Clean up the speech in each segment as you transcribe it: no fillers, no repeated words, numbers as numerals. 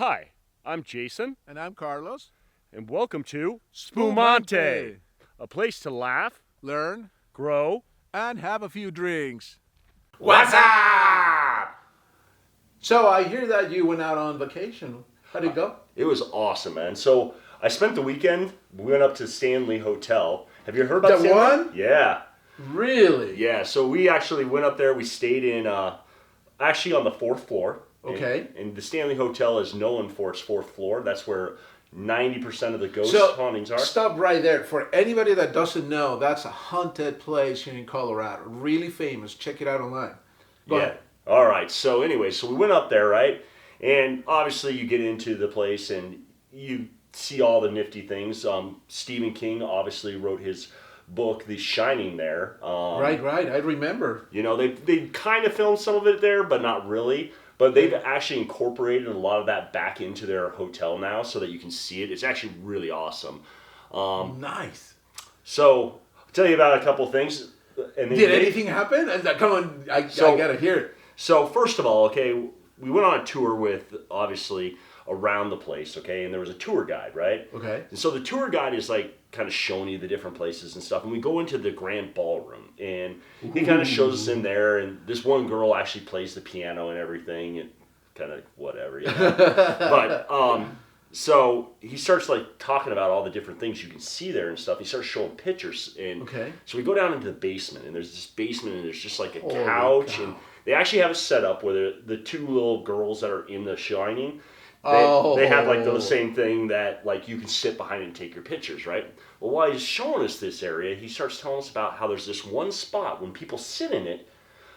Hi, I'm Jason, And I'm Carlos. and welcome to Spoomonte. a place to laugh, Learn grow. and have a few drinks. What's up? So I hear that you went out on vacation. How'd it go? It was awesome, man. So I spent the weekend. We went up to Stanley Hotel. Have you heard about The Stanley? one? Yeah, Really? yeah. So we actually went up there. We stayed in, actually on the fourth floor. Okay. And the Stanley Hotel is known for its fourth floor. That's where 90% of the ghost So hauntings are. stop right there. For anybody that doesn't know, that's a haunted place here in Colorado. Really famous. Check it out online. Go Yeah. ahead. All right. So anyway, so we went up there, right? And obviously you get into the place and you see all the nifty things. Stephen King obviously wrote his book, The Shining, there. Right. I remember. You know, they kind of filmed some of it there, but not really. But they've actually incorporated a lot of that back into their hotel now so that you can see it. It's actually really awesome. Nice. So I'll tell you about a couple of things. And then Did anything happen? Come on, I gotta hear it. So first of all, okay, we went on a tour with, obviously, around the place, okay, and there was a tour guide, right? Okay. And so the tour guide is like kind of showing you the different places and stuff, and we go into the grand ballroom, and he kind of shows us in there, and this one girl actually plays the piano and everything, and kind of whatever, you know. But so he starts like talking about all the different things you can see there and stuff. He starts showing pictures, and Okay. so we go down into the basement, and there's this basement, and there's just like a Holy couch, cow. and they actually have a setup where the two little girls that are in The Shining, they have like the same thing that like you can sit behind and take your pictures, right? Well, while he's showing us this area, he starts telling us about how there's this one spot when people sit in it,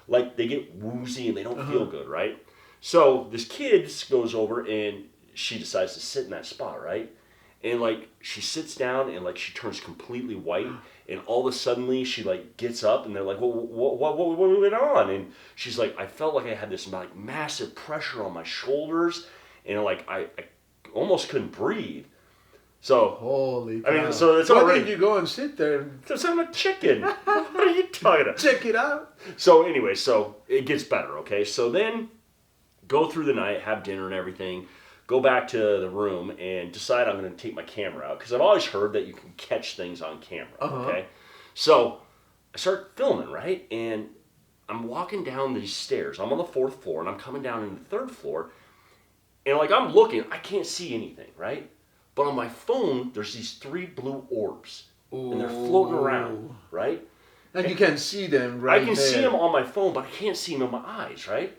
like they get woozy and they don't feel good, right? So this kid goes over and she decides to sit in that spot, right? And like she sits down and like she turns completely white, and all of a sudden she like gets up and they're like, well, what went on? And she's like, I felt like I had this like massive pressure on my shoulders, and like I almost couldn't breathe. So Holy cow. I mean, so it's Why already. didn't you go and sit there and Because I'm a chicken. What are you talking about? check it out? So anyway, so it gets better, okay? So then go through the night, have dinner and everything, go back to the room and decide I'm going to take my camera out because I've always heard that you can catch things on camera, okay? So I start filming, right? And I'm walking down these stairs. I'm on the fourth floor and I'm coming down in the third floor, and like I'm looking, I can't see anything, right? But on my phone, there's these three blue orbs, and they're floating around, right? And you can see them right I can there. see them on my phone, but I can't see them in my eyes, right?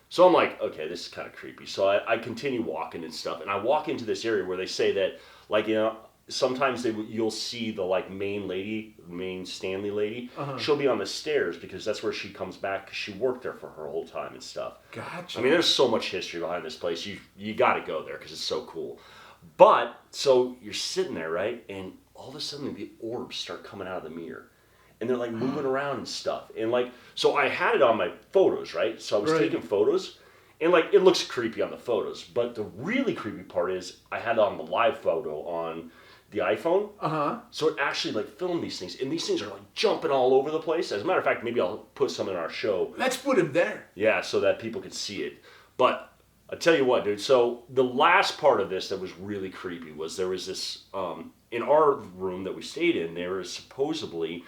So I'm like, okay, this is kind of creepy. So I continue walking and stuff, and I walk into this area where they say that, like, you know, sometimes you'll see the like main Stanley lady. She'll be on the stairs because that's where she comes back because she worked there for her whole time and stuff. Gotcha. I mean, there's so much history behind this place. You got to go there because it's so cool. But so you're sitting there, right? And all of a sudden the orbs start coming out of the mirror. And they're like moving around and stuff. And like, so I had it on my photos, right? So I was taking photos. And like, it looks creepy on the photos. But the really creepy part is I had it on the live photo on the iPhone. So it actually like filmed these things. And these things are like jumping all over the place. As a matter of fact, maybe I'll put some in our show. Let's put him there. Yeah, so that people could see it. But I'll tell you what, dude. So the last part of this that was really creepy was there was this, in our room that we stayed in, there was supposedly,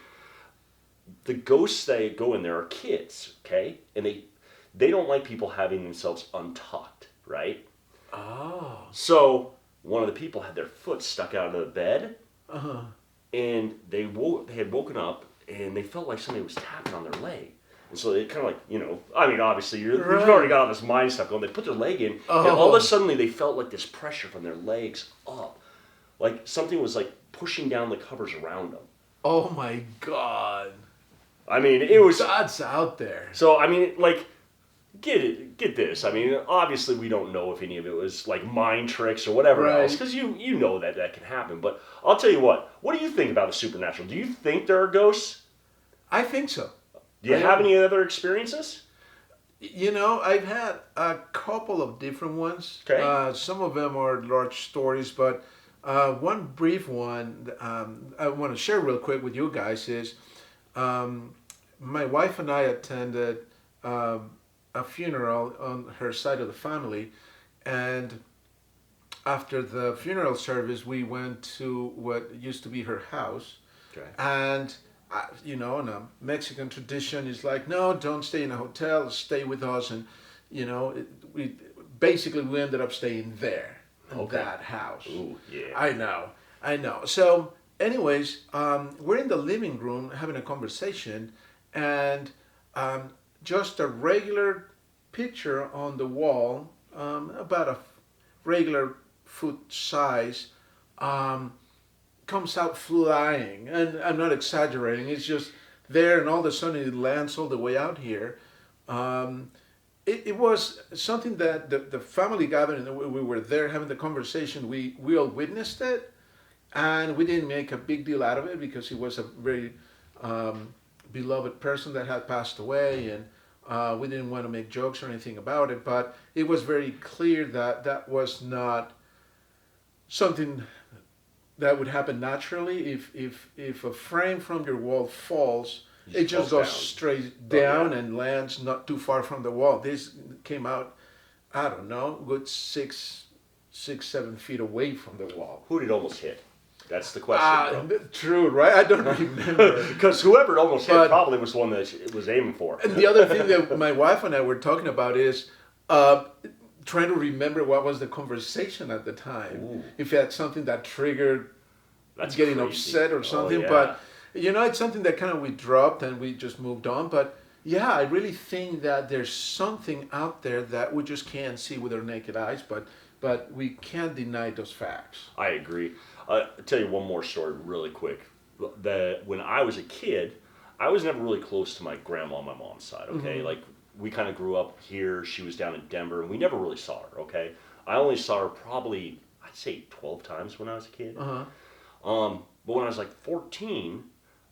the ghosts that go in there are kids, okay? And they don't like people having themselves untucked, right? Oh. So one of the people had their foot stuck out of the bed, and they had woken up, and they felt like somebody was tapping on their leg. And so they kind of like, you know, I mean, obviously, you've already got all this mind stuff going. They put their leg in, and all of a sudden they felt like this pressure from their legs up. Like something was like pushing down the covers around them. Oh my God. I mean, it was... God's out there. So, I mean, like, get this. I mean, obviously we don't know if any of it was like mind tricks or whatever else, because you know that can happen. But I'll tell you what do you think about the supernatural? Do you think there are ghosts? I think so. Do you have any other experiences? You know, I've had a couple of different ones. Okay. Some of them are large stories, but one brief one I want to share real quick with you guys is my wife and I attended a funeral on her side of the family, and after the funeral service, we went to what used to be her house. Okay. And, in a Mexican tradition, it's like, no, don't stay in a hotel, stay with us. And, we ended up staying there in that house. Ooh, yeah. I know. So, anyways, we're in the living room having a conversation, and just a regular picture on the wall, about a regular foot size, comes out flying. And I'm not exaggerating, it's just there, and all of a sudden it lands all the way out here. It was something that the family gathering, we were there having the conversation, we all witnessed it, and we didn't make a big deal out of it because he was a very beloved person that had passed away, and we didn't want to make jokes or anything about it, but it was very clear that that was not something that would happen naturally. If a frame from your wall falls, it just goes straight down and lands not too far from the wall. This came out, I don't know, good 7 feet away from the wall. Who did it almost hit? That's the question, bro. True, right? I don't remember. Because whoever it almost hit probably was the one that it was aiming for. And the other thing that my wife and I were talking about is trying to remember what was the conversation at the time. Ooh. If it had something that triggered getting crazy. upset or something. Yeah. But, it's something that kind of we dropped and we just moved on. But, yeah, I really think that there's something out there that we just can't see with our naked eyes. But we can't deny those facts. I agree. I'll tell you one more story really quick. When I was a kid, I was never really close to my grandma on my mom's side, okay? Mm-hmm. Like, we kind of grew up here. She was down in Denver, and we never really saw her, okay? I only saw her probably, I'd say 12 times when I was a kid. Uh-huh. But when I was like 14,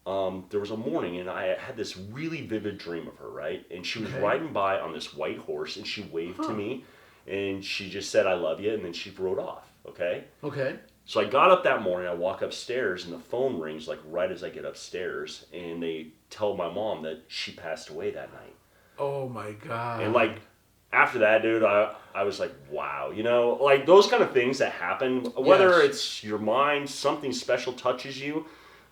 there was a morning, and I had this really vivid dream of her, right? And she was riding by on this white horse, and she waved to me, and she just said, "I love you," and then she rode off, okay? Okay. So I got up that morning, I walk upstairs, and the phone rings like right as I get upstairs, and they tell my mom that she passed away that night. Oh my God. And like, after that, dude, I was like, wow, like those kind of things that happen, whether it's your mind, something special touches you,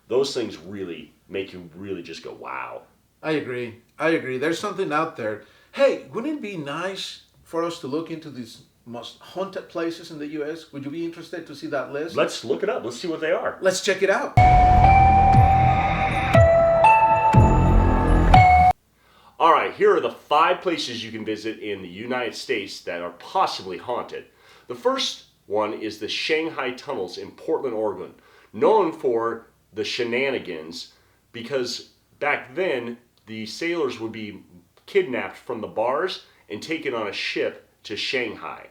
those things really make you really just go, wow. I agree. There's something out there. Hey, wouldn't it be nice for us to look into these most haunted places in the U.S.? Would you be interested to see that list? Let's look it up. Let's see what they are. Let's check it out. All right, here are the 5 places you can visit in the United States that are possibly haunted. The first one is the Shanghai Tunnels in Portland, Oregon, known for the shenanigans because back then the sailors would be kidnapped from the bars and taken on a ship to Shanghai.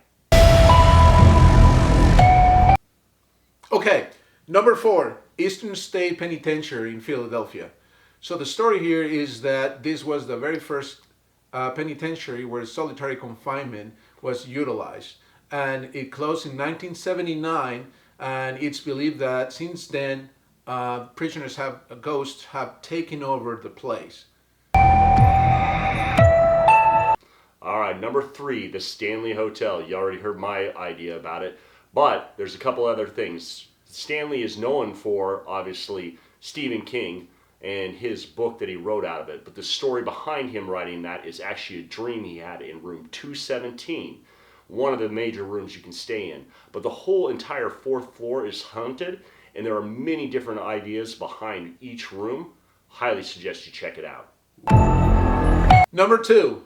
Okay, number 4, Eastern State Penitentiary in Philadelphia. So the story here is that this was the very first penitentiary where solitary confinement was utilized. And it closed in 1979, and it's believed that since then, ghosts have taken over the place. All right, number 3, the Stanley Hotel. You already heard my idea about it, but there's a couple other things. Stanley is known for, obviously, Stephen King and his book that he wrote out of it, but the story behind him writing that is actually a dream he had in room 217, one of the major rooms you can stay in. But the whole entire 4th floor is haunted, and there are many different ideas behind each room. Highly suggest you check it out. Number 2,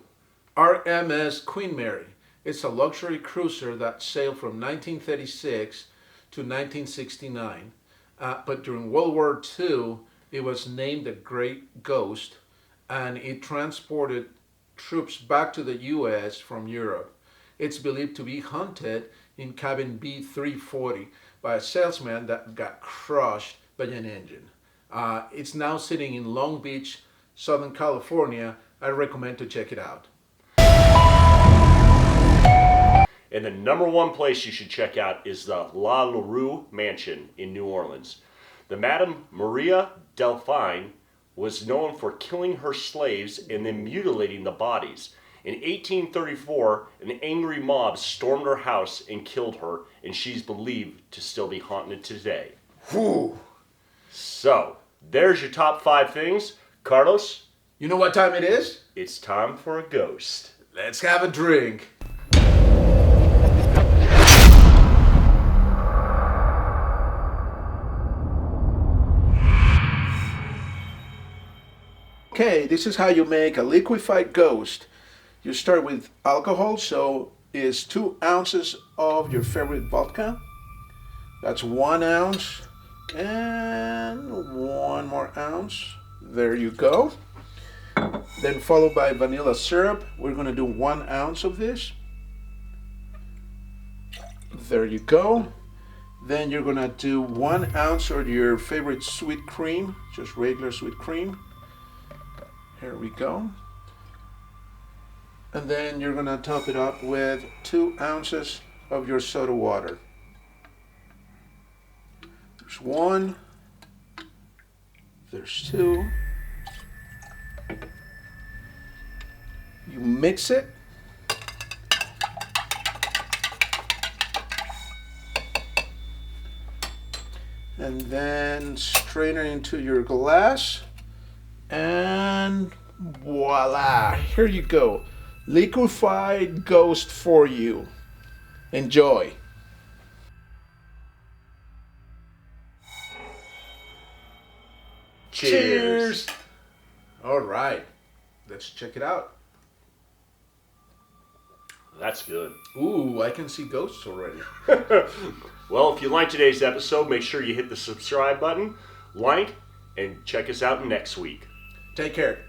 RMS Queen Mary. It's a luxury cruiser that sailed from 1936 to 1969. But during World War II, it was named the Great Ghost, and it transported troops back to the U.S. from Europe. It's believed to be haunted in cabin B340 by a salesman that got crushed by an engine. It's now sitting in Long Beach, Southern California. I recommend to check it out. And the number 1 place you should check out is the La LaRue Mansion in New Orleans. The Madame Maria Delphine was known for killing her slaves and then mutilating the bodies. In 1834, an angry mob stormed her house and killed her, and she's believed to still be haunted today. Whew. So, there's your top 5 things. Carlos, You know what time it is? it's time for a ghost. Let's have a drink. Okay, this is how you make a liquefied ghost. You start with alcohol, so it's 2 ounces of your favorite vodka. That's 1 ounce, and 1 more ounce. There you go. Then followed by vanilla syrup. We're gonna do 1 ounce of this. There you go. Then you're gonna do 1 ounce of your favorite sweet cream, just regular sweet cream. Here we go. And then you're gonna top it up with 2 ounces of your soda water. There's 1. There's 2. You mix it. And then strain it into your glass. And voila, here you go. Liquefied ghost for you. Enjoy. Cheers. All right, let's check it out. That's good. Ooh, I can see ghosts already. Well, if you liked today's episode, make sure you hit the subscribe button, like, and check us out next week. Take care.